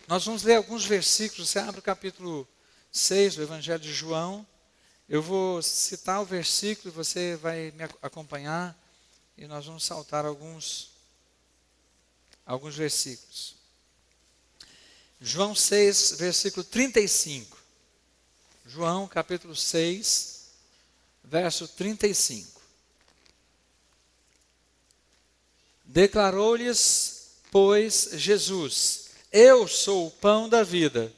Nós vamos ler alguns versículos. Você abre o capítulo 6 do Evangelho de João. Eu vou citar o versículo e você vai me acompanhar. E nós vamos saltar alguns versículos. João 6, versículo 35. João, capítulo 6, verso 35. Declarou-lhes, pois, Jesus: Eu sou o pão da vida.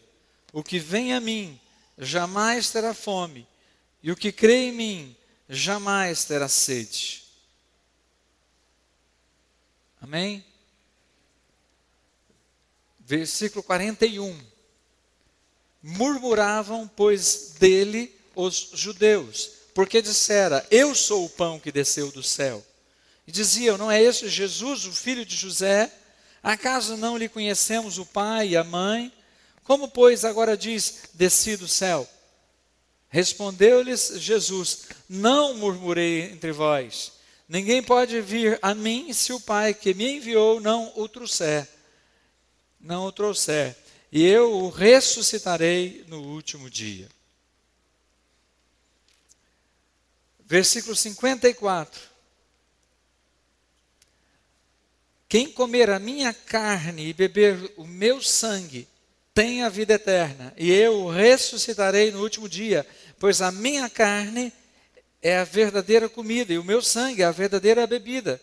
O que vem a mim jamais terá fome, e o que crê em mim jamais terá sede. Amém? Versículo 41. Murmuravam, pois, dele os judeus, porque dissera: Eu sou o pão que desceu do céu. E diziam: Não é este Jesus, o filho de José? Acaso não lhe conhecemos o pai e a mãe? Como, pois, agora diz: Desci do céu? Respondeu-lhes Jesus: Não murmurei entre vós. Ninguém pode vir a mim se o Pai que me enviou não o trouxer. E eu o ressuscitarei no último dia. Versículo 54. Quem comer a minha carne e beber o meu sangue tem a vida eterna, e eu o ressuscitarei no último dia, pois a minha carne é a verdadeira comida, e o meu sangue é a verdadeira bebida.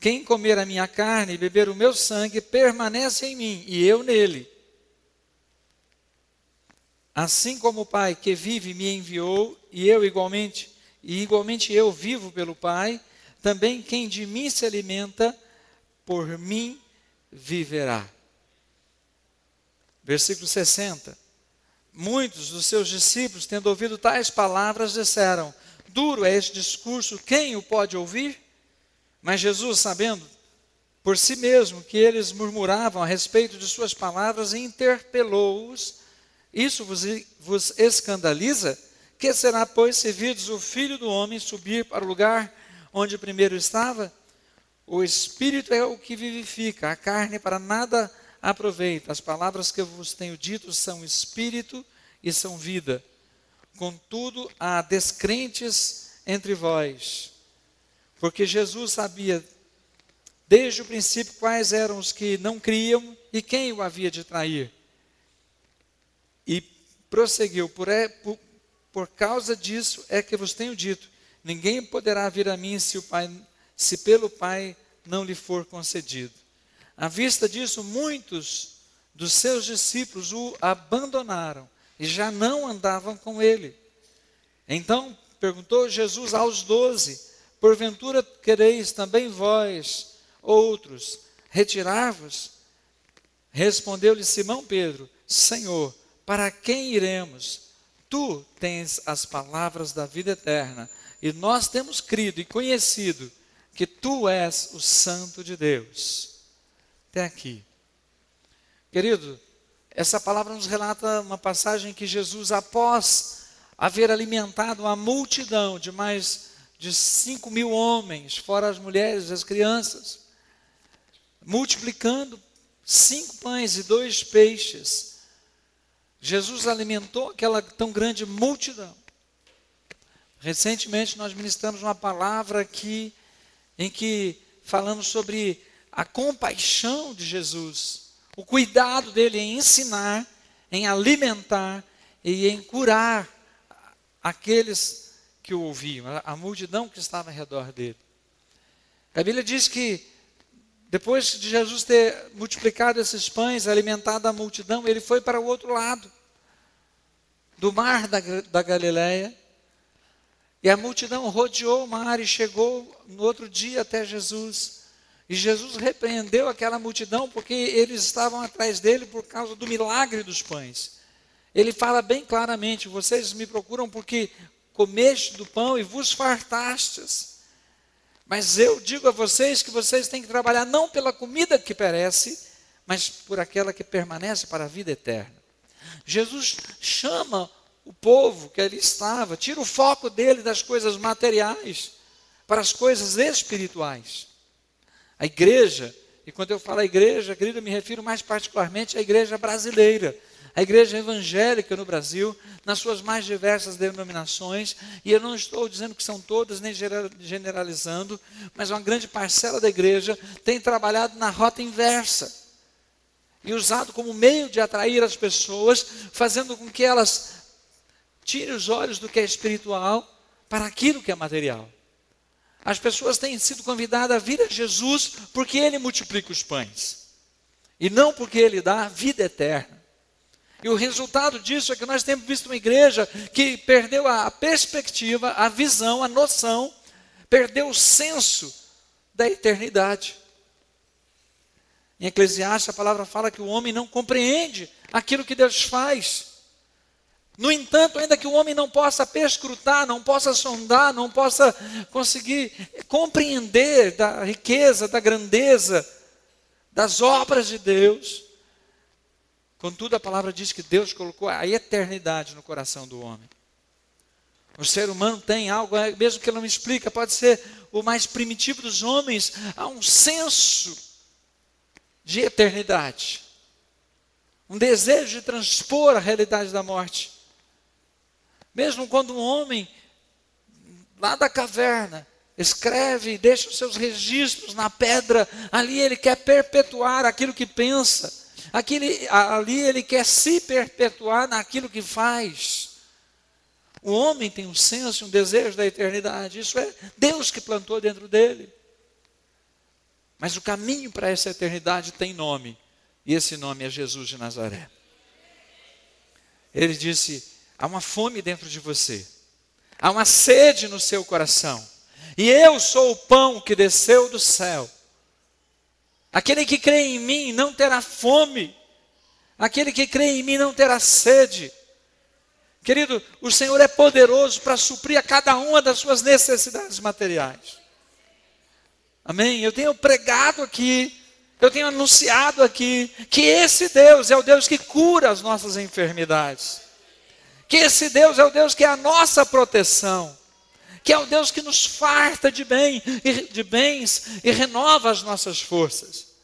Quem comer a minha carne e beber o meu sangue permanece em mim, e eu nele. Assim como o Pai que vive me enviou, e igualmente eu vivo pelo Pai, também quem de mim se alimenta, por mim viverá. Versículo 60. Muitos dos seus discípulos, tendo ouvido tais palavras, disseram: Duro é este discurso, quem o pode ouvir? Mas Jesus, sabendo por si mesmo que eles murmuravam a respeito de suas palavras, interpelou-os: Isso vos escandaliza? Que será, pois, se virdes o Filho do Homem subir para o lugar onde primeiro estava? O Espírito é o que vivifica, a carne para nada aproveita. As palavras que eu vos tenho dito são Espírito e são vida. Contudo, há descrentes entre vós, porque Jesus sabia desde o princípio quais eram os que não criam e quem o havia de trair. E prosseguiu: por causa disso é que vos tenho dito, ninguém poderá vir a mim se pelo Pai não lhe for concedido. À vista disso, muitos dos seus discípulos o abandonaram e já não andavam com ele. Então perguntou Jesus aos 12: Porventura quereis também vós, outros, retirar-vos? Respondeu-lhe Simão Pedro: Senhor, para quem iremos? Tu tens as palavras da vida eterna, e nós temos crido e conhecido que tu és o Santo de Deus. Até aqui. Querido, essa palavra nos relata uma passagem que Jesus, após haver alimentado uma multidão de mais de 5.000 homens, fora as mulheres e as crianças, multiplicando 5 pães e 2 peixes, Jesus alimentou aquela tão grande multidão. Recentemente nós ministramos uma palavra aqui, em que falamos sobre a compaixão de Jesus, o cuidado dele em ensinar, em alimentar e em curar aqueles que o ouviam, a multidão que estava ao redor dele. A Bíblia diz que depois de Jesus ter multiplicado esses pães, alimentado a multidão, ele foi para o outro lado do mar da Galileia, e a multidão rodeou o mar e chegou no outro dia até Jesus. E Jesus repreendeu aquela multidão porque eles estavam atrás dele por causa do milagre dos pães. Ele fala bem claramente: vocês me procuram porque comeste do pão e vos fartastes. Mas eu digo a vocês que vocês têm que trabalhar não pela comida que perece, mas por aquela que permanece para a vida eterna. Jesus chama o povo que ali estava, tira o foco dele das coisas materiais para as coisas espirituais. A igreja e quando eu falo igreja, querido, eu me refiro mais particularmente à igreja brasileira, a igreja evangélica no Brasil, nas suas mais diversas denominações, e eu não estou dizendo que são todas, nem generalizando, mas uma grande parcela da igreja tem trabalhado na rota inversa, e usado como meio de atrair as pessoas, fazendo com que elas tirem os olhos do que é espiritual para aquilo que é material. As pessoas têm sido convidadas a vir a Jesus porque Ele multiplica os pães, e não porque Ele dá vida eterna. E o resultado disso é que nós temos visto uma igreja que perdeu a perspectiva, a visão, a noção, perdeu o senso da eternidade. Em Eclesiastes a palavra fala que o homem não compreende aquilo que Deus faz. No entanto, ainda que o homem não possa perscrutar, não possa sondar, não possa conseguir compreender da riqueza, da grandeza, das obras de Deus, contudo a palavra diz que Deus colocou a eternidade no coração do homem. O ser humano tem algo, mesmo que ele não explica, pode ser o mais primitivo dos homens, há um senso de eternidade, um desejo de transpor a realidade da morte. Mesmo quando um homem, lá da caverna, escreve e deixa os seus registros na pedra, ali ele quer perpetuar aquilo que pensa, ali ele quer se perpetuar naquilo que faz. O homem tem um senso, um desejo da eternidade, isso é Deus que plantou dentro dele. Mas o caminho para essa eternidade tem nome, e esse nome é Jesus de Nazaré. Ele disse: há uma fome dentro de você, há uma sede no seu coração, e eu sou o pão que desceu do céu. Aquele que crê em mim não terá fome, aquele que crê em mim não terá sede. Querido, o Senhor é poderoso para suprir a cada uma das suas necessidades materiais. Amém? Eu tenho pregado aqui, eu tenho anunciado aqui, que esse Deus é o Deus que cura as nossas enfermidades. Que esse Deus é o Deus que é a nossa proteção. Que é o Deus que nos farta de bens e renova as nossas forças.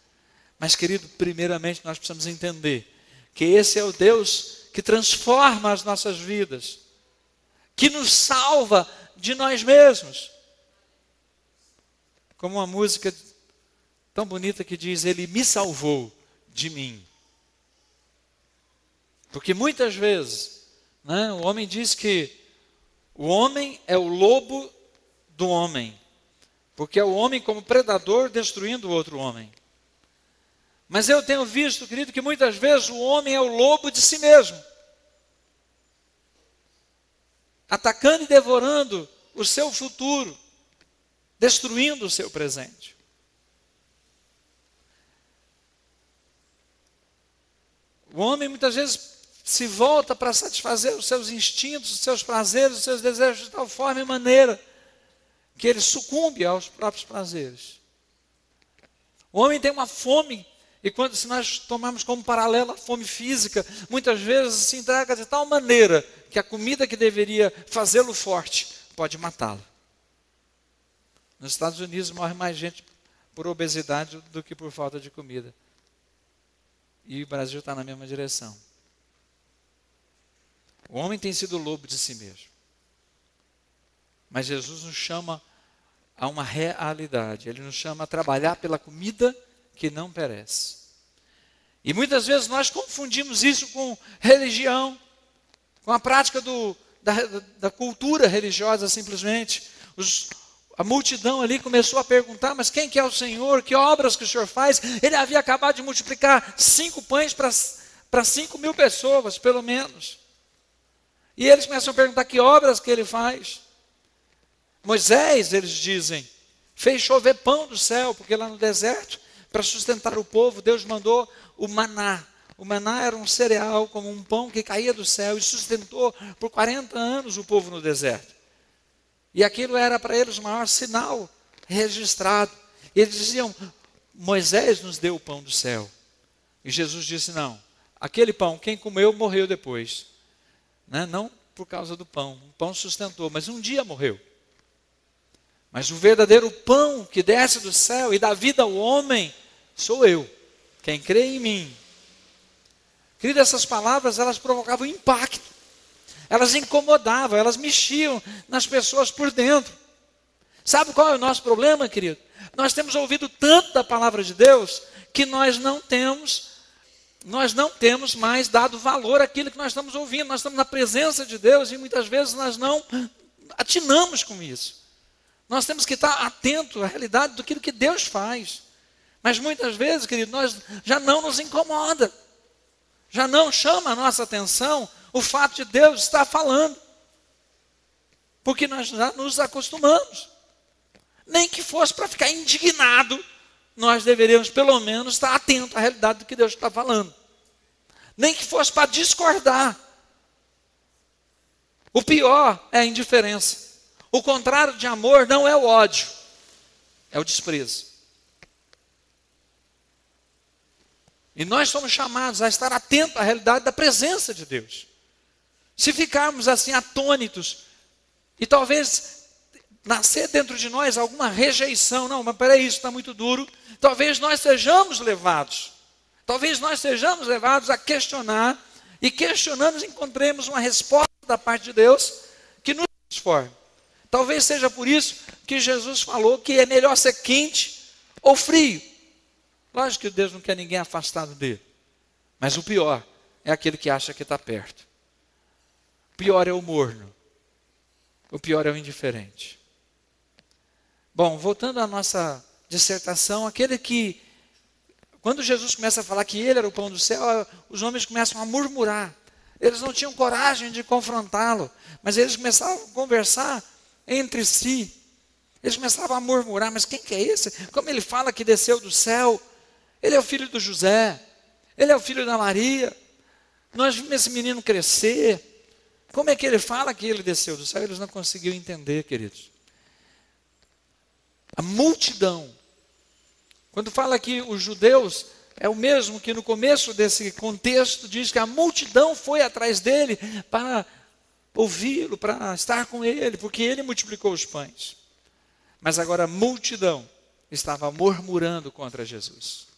Mas, querido, primeiramente nós precisamos entender que esse é o Deus que transforma as nossas vidas, que nos salva de nós mesmos. Como uma música tão bonita que diz: Ele me salvou de mim. Porque muitas vezes, o homem diz que o homem é o lobo do homem, porque é o homem como predador destruindo o outro homem. Mas eu tenho visto, querido, que muitas vezes o homem é o lobo de si mesmo, atacando e devorando o seu futuro, destruindo o seu presente. O homem muitas vezes se volta para satisfazer os seus instintos, os seus prazeres, os seus desejos de tal forma e maneira que ele sucumbe aos próprios prazeres. O homem tem uma fome, e se nós tomarmos como paralelo a fome física, muitas vezes se entrega de tal maneira que a comida que deveria fazê-lo forte pode matá-lo. Nos Estados Unidos morre mais gente por obesidade do que por falta de comida. E o Brasil está na mesma direção. O homem tem sido o lobo de si mesmo. Mas Jesus nos chama a uma realidade. Ele nos chama a trabalhar pela comida que não perece. E muitas vezes nós confundimos isso com religião, com a prática da cultura religiosa simplesmente. A multidão ali começou a perguntar: mas quem que é o Senhor? Que obras que o Senhor faz? Ele havia acabado de multiplicar 5 pães para 5.000 pessoas, pelo menos. E eles começam a perguntar que obras que ele faz. Moisés, eles dizem, fez chover pão do céu, porque lá no deserto, para sustentar o povo, Deus mandou o maná. O maná era um cereal, como um pão que caía do céu e sustentou por 40 anos o povo no deserto. E aquilo era para eles o maior sinal registrado. E eles diziam: Moisés nos deu o pão do céu. E Jesus disse: não, aquele pão, quem comeu morreu depois. Não por causa do pão, o pão sustentou, mas um dia morreu. Mas o verdadeiro pão que desce do céu e dá vida ao homem sou eu. Quem crê em mim. Querido, essas palavras, elas provocavam impacto. Elas incomodavam, elas mexiam nas pessoas por dentro. Sabe qual é o nosso problema, querido? Nós temos ouvido tanto da palavra de Deus que nós não temos mais dado valor àquilo que nós estamos ouvindo. Nós estamos na presença de Deus e muitas vezes nós não atinamos com isso. Nós temos que estar atentos à realidade do que Deus faz. Mas muitas vezes, querido, nós já não nos incomoda. Já não chama a nossa atenção o fato de Deus estar falando. Porque nós já nos acostumamos. Nem que fosse para ficar indignado, nós deveríamos pelo menos estar atentos à realidade do que Deus está falando. Nem que fosse para discordar. O pior é a indiferença. O contrário de amor não é o ódio, é o desprezo. E nós somos chamados a estar atentos à realidade da presença de Deus. Se ficarmos assim atônitos, e talvez nascer dentro de nós alguma rejeição, não, mas peraí, isso está muito duro, talvez nós sejamos levados a questionar, e questionando encontremos uma resposta da parte de Deus que nos transforme. Talvez seja por isso que Jesus falou que é melhor ser quente ou frio. Lógico que Deus não quer ninguém afastado dele. Mas o pior é aquele que acha que está perto. O pior é o morno. O pior é o indiferente. Bom, voltando à nossa dissertação, aquele que, quando Jesus começa a falar que ele era o pão do céu, os homens começam a murmurar. Eles não tinham coragem de confrontá-lo, mas eles começavam a conversar entre si. Eles começavam a murmurar, mas quem que é esse? Como ele fala que desceu do céu? Ele é o filho do José, ele é o filho da Maria. Nós vimos esse menino crescer. Como é que ele fala que ele desceu do céu? Eles não conseguiam entender, queridos. A multidão. Quando fala que os judeus, é o mesmo que no começo desse contexto diz que a multidão foi atrás dele para ouvi-lo, para estar com ele, porque ele multiplicou os pães. Mas agora a multidão estava murmurando contra Jesus.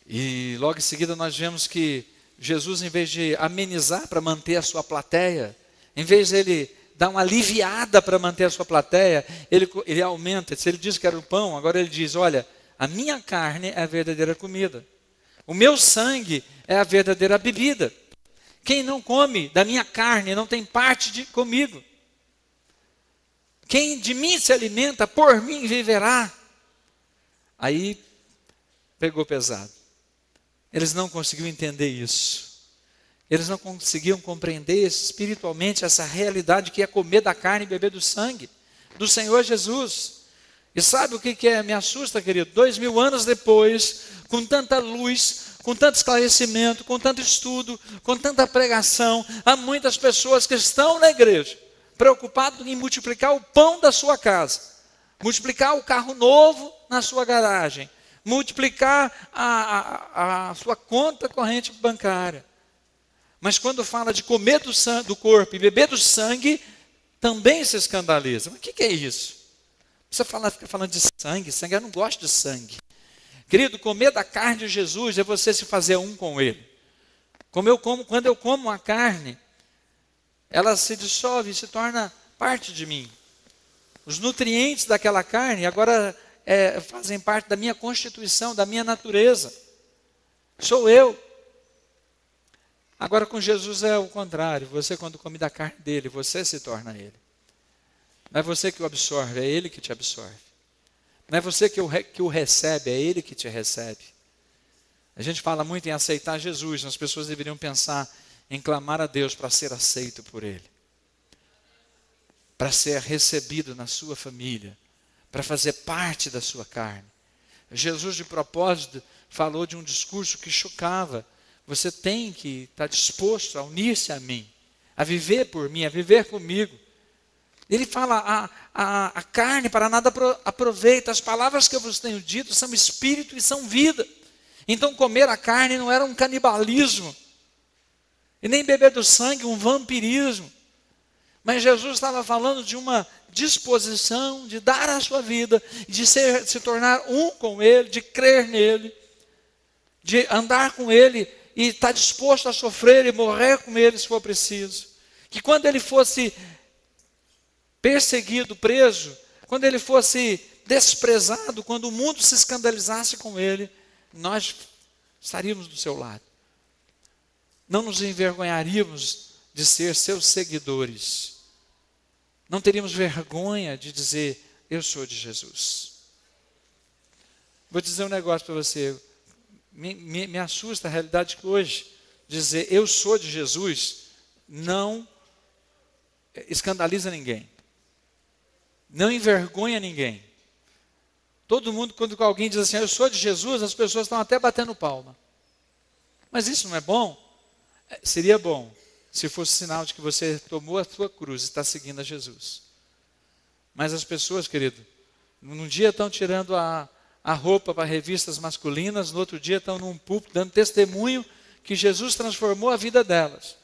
E logo em seguida nós vemos que Jesus, em vez de amenizar para manter a sua plateia, em vez de ele dar uma aliviada para manter a sua plateia, ele aumenta. Se ele disse que era o pão, agora ele diz, olha, a minha carne é a verdadeira comida. O meu sangue é a verdadeira bebida. Quem não come da minha carne não tem parte comigo. Quem de mim se alimenta, por mim viverá. Aí pegou pesado. Eles não conseguiam entender isso. Eles não conseguiam compreender espiritualmente essa realidade que é comer da carne e beber do sangue do Senhor Jesus. E sabe o que me assusta, querido? 2000 anos depois, com tanta luz, com tanto esclarecimento, com tanto estudo, com tanta pregação, há muitas pessoas que estão na igreja, preocupadas em multiplicar o pão da sua casa, multiplicar o carro novo na sua garagem, multiplicar a sua conta corrente bancária. Mas quando fala de comer do corpo e beber do sangue, também se escandaliza. Mas o que é isso? Você fica falando de sangue, eu não gosto de sangue. Querido, comer da carne de Jesus é você se fazer um com ele. Quando eu como a carne, ela se dissolve e se torna parte de mim. Os nutrientes daquela carne agora fazem parte da minha constituição, da minha natureza. Sou eu. Agora com Jesus é o contrário. Você, quando come da carne dele, você se torna ele. Não é você que o absorve, é ele que te absorve. Não é você que o recebe, é ele que te recebe. A gente fala muito em aceitar Jesus. As pessoas deveriam pensar em clamar a Deus para ser aceito por ele. Para ser recebido na sua família. Para fazer parte da sua carne. Jesus, de propósito, falou de um discurso que chocava. Você tem que estar disposto a unir-se a mim, a viver por mim, a viver comigo. Ele fala, a carne para nada aproveita, as palavras que eu vos tenho dito são espírito e são vida. Então comer a carne não era um canibalismo, e nem beber do sangue um vampirismo. Mas Jesus estava falando de uma disposição de dar a sua vida, de se tornar um com Ele, de crer nele, de andar com Ele e estar disposto a sofrer e morrer com Ele se for preciso. Que quando Ele fosse perseguido, preso, quando Ele fosse desprezado, quando o mundo se escandalizasse com Ele, nós estaríamos do seu lado. Não nos envergonharíamos de ser seus seguidores. Não teríamos vergonha de dizer, eu sou de Jesus. Vou dizer um negócio para você. Me assusta a realidade que hoje dizer eu sou de Jesus não escandaliza ninguém. Não envergonha ninguém. Todo mundo, quando alguém diz assim, eu sou de Jesus, as pessoas estão até batendo palma. Mas isso não é bom? Seria bom se fosse sinal de que você tomou a sua cruz e está seguindo a Jesus. Mas as pessoas, querido, num dia estão tirando a roupa para revistas masculinas, no outro dia estão num púlpito dando testemunho que Jesus transformou a vida delas.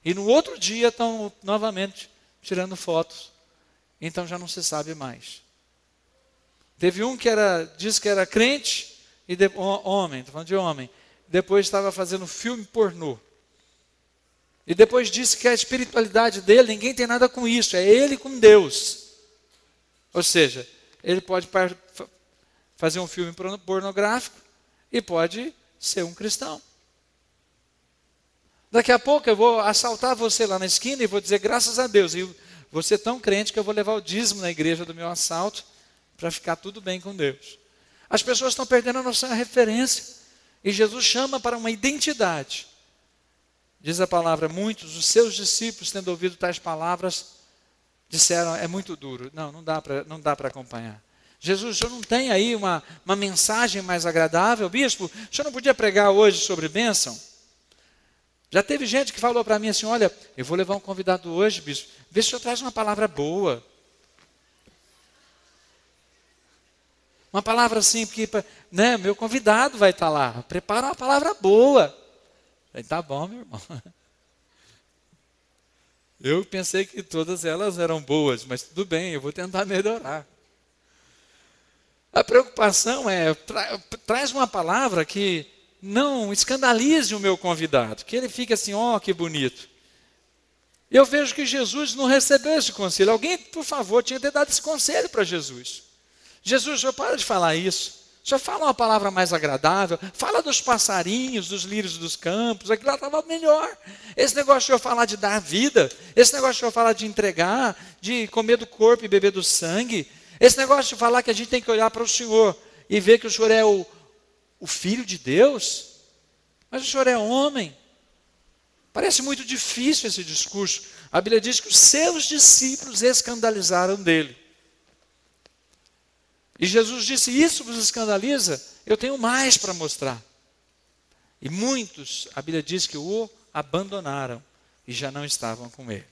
E no outro dia estão novamente tirando fotos. Então já não se sabe mais. Teve um que disse que era crente, homem, estou falando de homem, depois estava fazendo filme pornô. E depois disse que a espiritualidade dele, ninguém tem nada com isso, é ele com Deus. Ou seja, ele pode fazer um filme pornográfico e pode ser um cristão. Daqui a pouco eu vou assaltar você lá na esquina e vou dizer graças a Deus. E você é tão crente que eu vou levar o dízimo na igreja do meu assalto para ficar tudo bem com Deus. As pessoas estão perdendo a noção da referência. E Jesus chama para uma identidade. Diz a palavra, muitos dos seus discípulos, tendo ouvido tais palavras, disseram, é muito duro. Não dá para acompanhar. Jesus, o senhor não tem aí uma mensagem mais agradável? Bispo, o senhor não podia pregar hoje sobre bênção? Já teve gente que falou para mim assim, olha, eu vou levar um convidado hoje, bispo, vê se o senhor traz uma palavra boa. Uma palavra assim, porque né, meu convidado vai estar lá, prepara uma palavra boa. Falei, tá bom, meu irmão. Eu pensei que todas elas eram boas, mas tudo bem, eu vou tentar melhorar. A preocupação é, traz uma palavra que não escandalize o meu convidado, que ele fique assim, ó, que bonito. Eu vejo que Jesus não recebeu esse conselho. Alguém, por favor, tinha que ter dado esse conselho para Jesus. Jesus, o senhor para de falar isso. O senhor fala uma palavra mais agradável, fala dos passarinhos, dos lírios dos campos, aquilo lá estava melhor. Esse negócio de o senhor falar de dar vida, esse negócio de o senhor falar de entregar, de comer do corpo e beber do sangue, esse negócio de falar que a gente tem que olhar para o Senhor e ver que o Senhor é o Filho de Deus, mas o Senhor é homem. Parece muito difícil esse discurso. A Bíblia diz que os seus discípulos escandalizaram dele. E Jesus disse, isso vos escandaliza? Eu tenho mais para mostrar. E muitos, a Bíblia diz que o abandonaram e já não estavam com ele.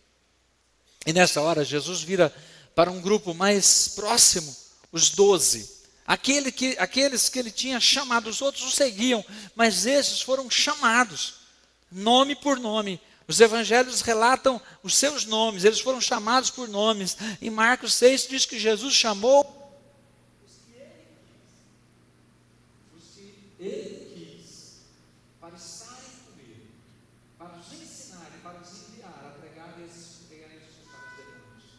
E nessa hora Jesus vira para um grupo mais próximo, os 12. Aqueles que ele tinha chamado, os outros o seguiam, mas esses foram chamados, nome por nome. Os evangelhos relatam os seus nomes, eles foram chamados por nomes. Em Marcos 6 diz que Jesus chamou ele quis, para estarem com ele, para os ensinar e para os enviar a pregar e expulsar os demônios.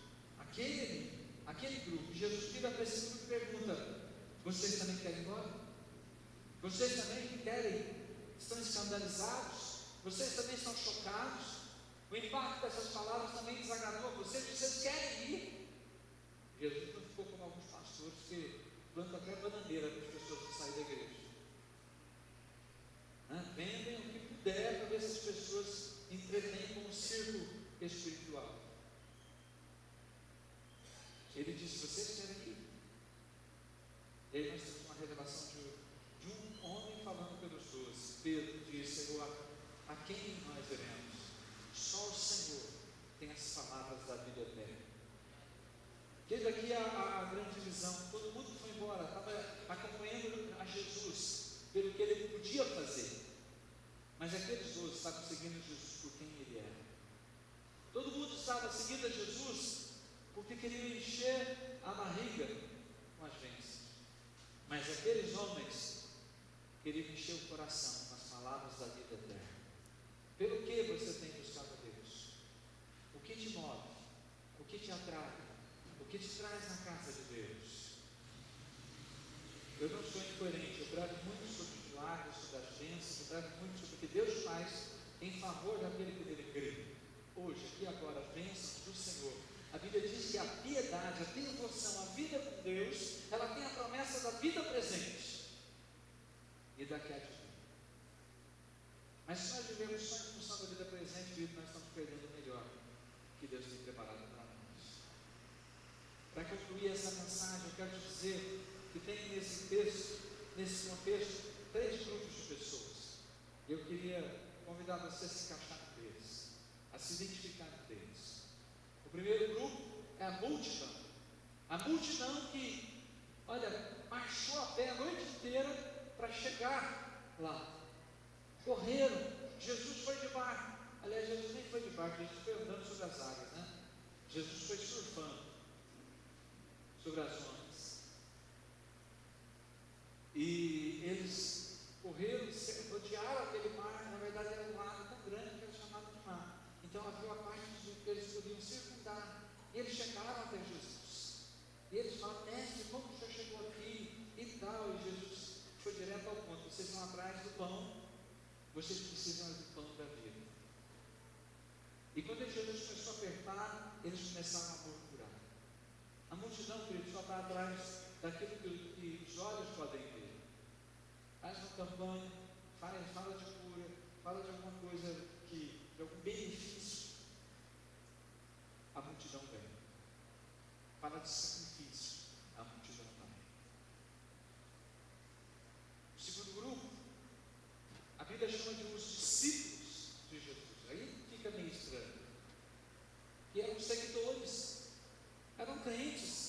Aquele grupo, Jesus vira para esse grupo e pergunta, vocês também querem ir embora? Vocês também estão escandalizados? Vocês também estão chocados? O impacto dessas palavras também desagradou a vocês? Vocês querem ir? Jesus não ficou como alguns pastores que plantam até bananeira para as pessoas que saem da igreja. Vendem o que puder para ver se as pessoas entretêm como um circo espiritual. Ele disse, vocês querem ir? E aí nós temos uma revelação de um homem falando pelos 12. Pedro disse, Senhor, a quem nós iremos? Só o Senhor tem as palavras da vida eterna. Teve aqui a grande visão, todo mundo foi embora, estava acompanhando a Jesus, pelo que ele podia fazer. Mas aqueles 12 estavam seguindo Jesus por quem ele era. Todo mundo estava seguindo a Jesus queriam encher a barriga com as bênçãos. Mas aqueles homens queriam encher o coração com as palavras da vida eterna. Pelo que você tem buscado a Deus? O que te move? O que te atrai? O que te traz na casa de Deus? Eu não sou incoerente, eu prego muito sobre os milagres, sobre as bênçãos, eu prego muito sobre o que Deus faz em favor daquele que dele crê. Hoje, aqui agora, as bênçãos do Senhor. A Bíblia diz que a piedade, a devoção, a vida com Deus, ela tem a promessa da vida presente e da que há de vir. Mas se nós vivemos só em função da vida presente, nós estamos perdendo o melhor que Deus tem preparado para nós. Para concluir essa mensagem, eu quero dizer que tem nesse texto, nesse contexto, 3 grupos de pessoas. Eu queria convidar você a se encaixar neles, a se identificar neles. O primeiro grupo é a multidão. A multidão que, olha, marchou a pé a noite inteira para chegar lá. Correram. Jesus foi de barco. Aliás, Jesus nem foi de barco, Jesus foi andando sobre as águas, né? Jesus foi surfando sobre as ondas. E eles correram, rodearam aquele mar. Na verdade era um lago tão grande que era chamado de mar. Então havia a parte que eles podiam circundar. E eles chegaram até Jesus. E eles falaram: mestre, como o senhor chegou aqui? E tal. E Jesus foi direto ao ponto: vocês estão atrás do pão, vocês precisam do pão da vida. E quando Jesus começou a apertar, eles começaram a murmurar. A multidão, querido, só está atrás daquilo que os olhos podem ver. Faz uma campanha, fala de cura, fala de alguma coisa, de algum benefício. A multidão vem. Fala de sacrifício. A multidão também. O segundo grupo, a Bíblia chama de os discípulos de Jesus. Aí fica meio estranho. E eram seguidores, eram crentes.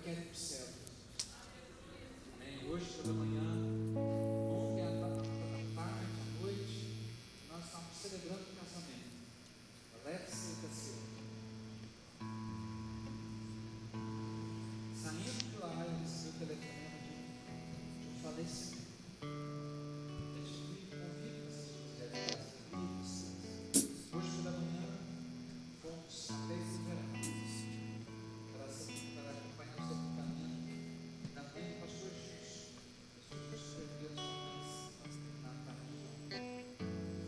quero ir para o céu. Amém. Hoje pela manhã, ontem à tarde, à noite, nós estamos celebrando o casamento. Alex e Cassiano. Saindo de lá, eu recebi o telefonema de um falecimento. Hoje pela manhã, fomos até esse verão para acompanhar o seu caminho da mãe do pastor Justo. O pastor Justo perdeu a sua mãe na tarde,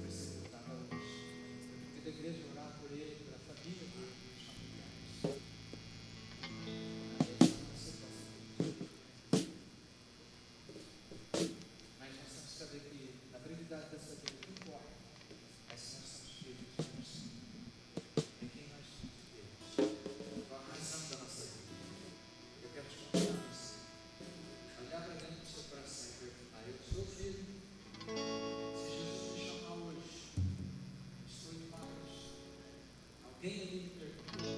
foi sepultada hoje. Eu pedi à igreja orar por ele, pela família dele, pelos familiares. Mas nós temos que saber que na brevidade dessa vida, não importa, mas se nós somos filhos de Deus, em quem nós somos Deus, qual a razão da nossa vida. Eu quero te convidar a olhar para dentro do seu coração e perguntar: eu sou filho? Se Jesus me chamar hoje, estou debaixo. Alguém ali me perguntou,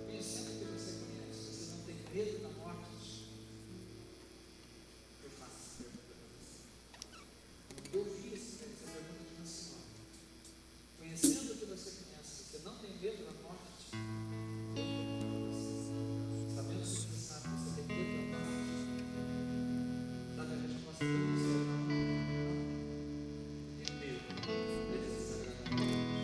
conhecendo o que você conhece, você não tem medo da morte? Eu faço essa pergunta para você. Eu vi essa pergunta de uma senhora. Conhecendo o que você conhece, você não tem medo da morte? Eu pergunto para você. Sabendo se você sabe que você tem medo da morte, sabe a resposta para você? Não. Tem medo. Ele é desagradável a Deus.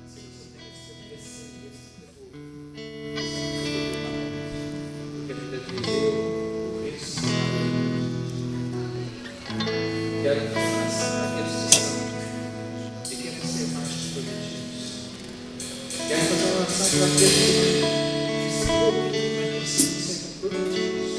Se você tem esse receio, esse temor, porque ele defendeu o ressuscitar. Quero que faça aqueles que estão e querem ser mais prometidos. Quero fazer uma oração para aqueles que são prometidos, mas precisam ser prometidos.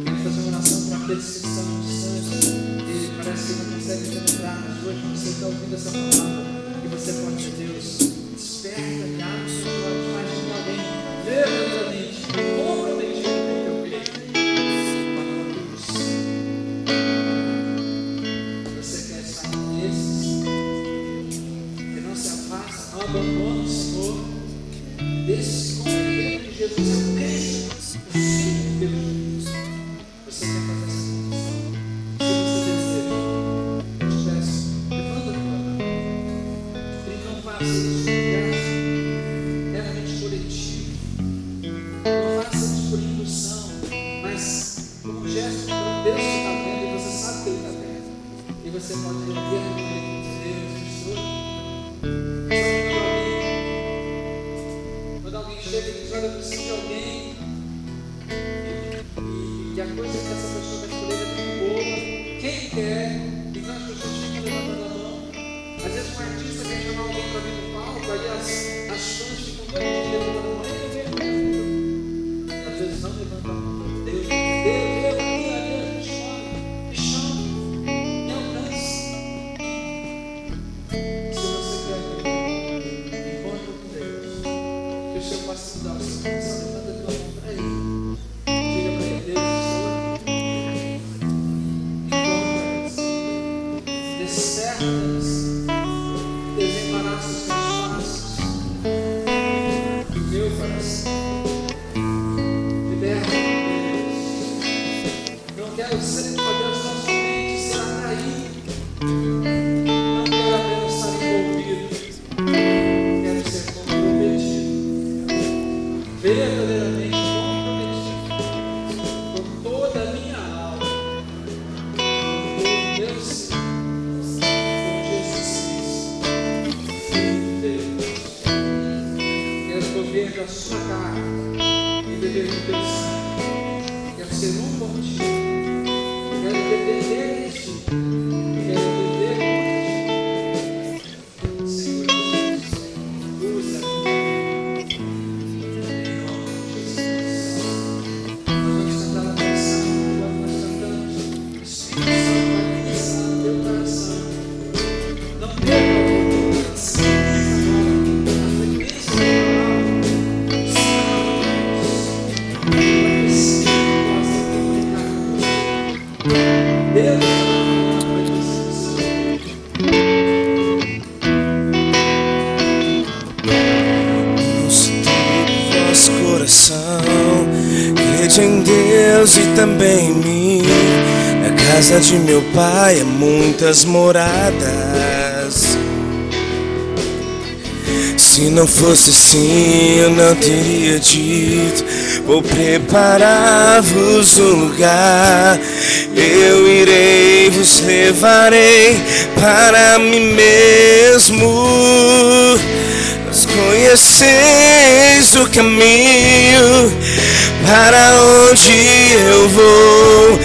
Quero fazer uma oração para aqueles que estão distantes e parece que não conseguem penetrar, mas hoje você está ouvindo essa palavra e você pode dizer: Deus, desperta e abre os seus olhos, faz com que alguém verdadeiramente comprometido com o teu peito para uma cruz. Você quer estar com esses que não se afastam, não abandonam o Senhor, desses que compreenderam que Jesus é o Cristo, o Filho de Deus. Você quer fazer essa confissão? Se você deseja, eu te peço, levanta a tua mão. E não faça isso meramente coletivo. Não faça isso por indução, mas como um gesto para Deus que está vendo e você sabe que Ele está vendo. E você pode erguer no meio de Deus, pastor. Quando alguém chega e diz: olha, eu preciso de alguém, e a coisa que essa pessoa vai escolher é muito boa, quem quer, então as pessoas ficam levantando a mão. Às vezes um artista quer chamar alguém para vir no palco, aí as fãs ficam todos levantando a mão, e às vezes não levantam a mão. Deus me chama, me alcance. Se você quer encontro com Deus, que o Senhor possa mudar o seu coração, levanta a tua mão para Ele. Diga para Ele: Deus, encontra-nos, desperta-nos, desembaraça os teus passos do meu coração. Liberta-me, Deus. Não quero ser, ó Deus, não somente ser atraído, não quero apenas estar envolvido, quero ser comprometido, verdadeiramente comprometido, com toda a minha alma, com todo o meu ser, com Jesus Cristo, Filho de Deus. Quero comer da sua carne e beber do teu sangue. Quero ser um contigo. Quero depender de ti. Quero viver contigo. Senhor Jesus, usa-me. Em nome de Jesus. Nós vamos cantar uma canção. Enquanto nós cantamos, o Espírito Santo vai ministrar no teu coração. Não perca o teu coração. A frequência da palavra. Deus Deus e também em mim. Na casa de meu pai há muitas moradas. Se não fosse assim, eu não teria dito: vou preparar-vos um lugar. Eu irei, vos levarei para mim mesmo. Nós conheceis o caminho para onde eu vou.